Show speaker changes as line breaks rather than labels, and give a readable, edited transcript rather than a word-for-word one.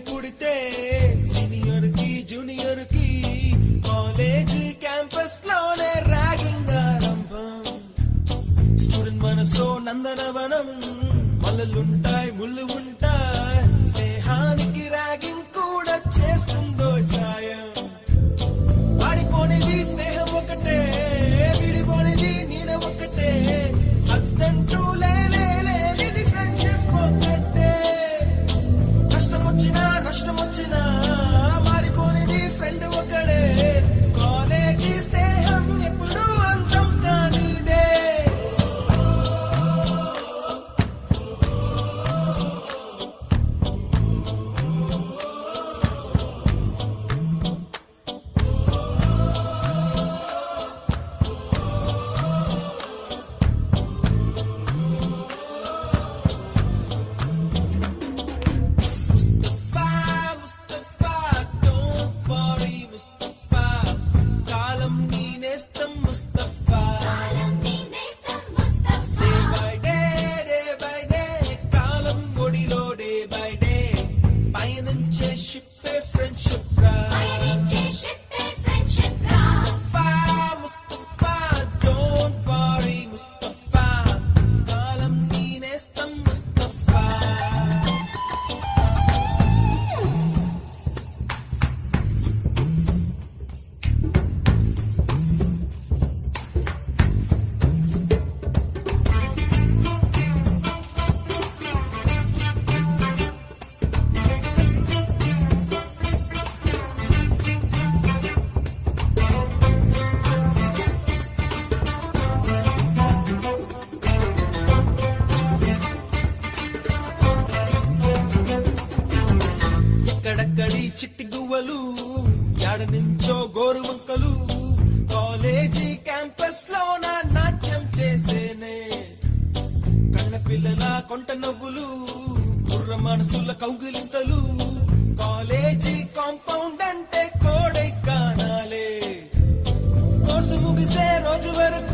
పుడితే సీనియర్ కి జూనియర్ కి కాలేజ్ క్యాంపస్ లోనే ర్యాగింగ్ ఆరంభం. స్టూడెంట్ మనసో నందనవనం, మల్లలుంటాయి ముళ్ళు ఉంటాయి, స్నేహానికి ర్యాగింగ్ కూడా చేస్తుందో సాయం. ఆడిపోనిది స్నేహం ఒకటే, విడిపోనిది నీడ ఒకటే, అద్దంటూ లేనిది ఫ్రెండ్షిప్ ఒకటే. కష్టమొచ్చినా నష్టమొచ్చినా మారిపోనిది ఫ్రెండ్ ఒకడే, కాలేజీ స్నేహం ఎప్పుడు అంతం కానిదే. ముస్తఫా don't worry ముస్తఫా, కాలం నీ నేస్తం ముస్తఫా. Day by day కాలం ఒడిలో డే బై డే పయనించే షిప్పే ఫ్రెండ్షిప్ రా. ముస్తఫా don't worry ముస్తఫా, కాలం నీ నేస్తం ముస్తఫా. ఎక్కడక్కడి చిట్టి గువ్వలు, యాడ నుంచో గోరు వంకలు, కాలేజీ క్యాంపస్ లోన నాట్యం చేసేనే. కన్న పిల్లల కొంట నవ్వులు, బుర్ర మనసుల కౌగిలింతలు, కాలేజీ కాంపౌండ్ అంటే కోడై కానాలే. కోర్సు ముగిసే రోజు వరకు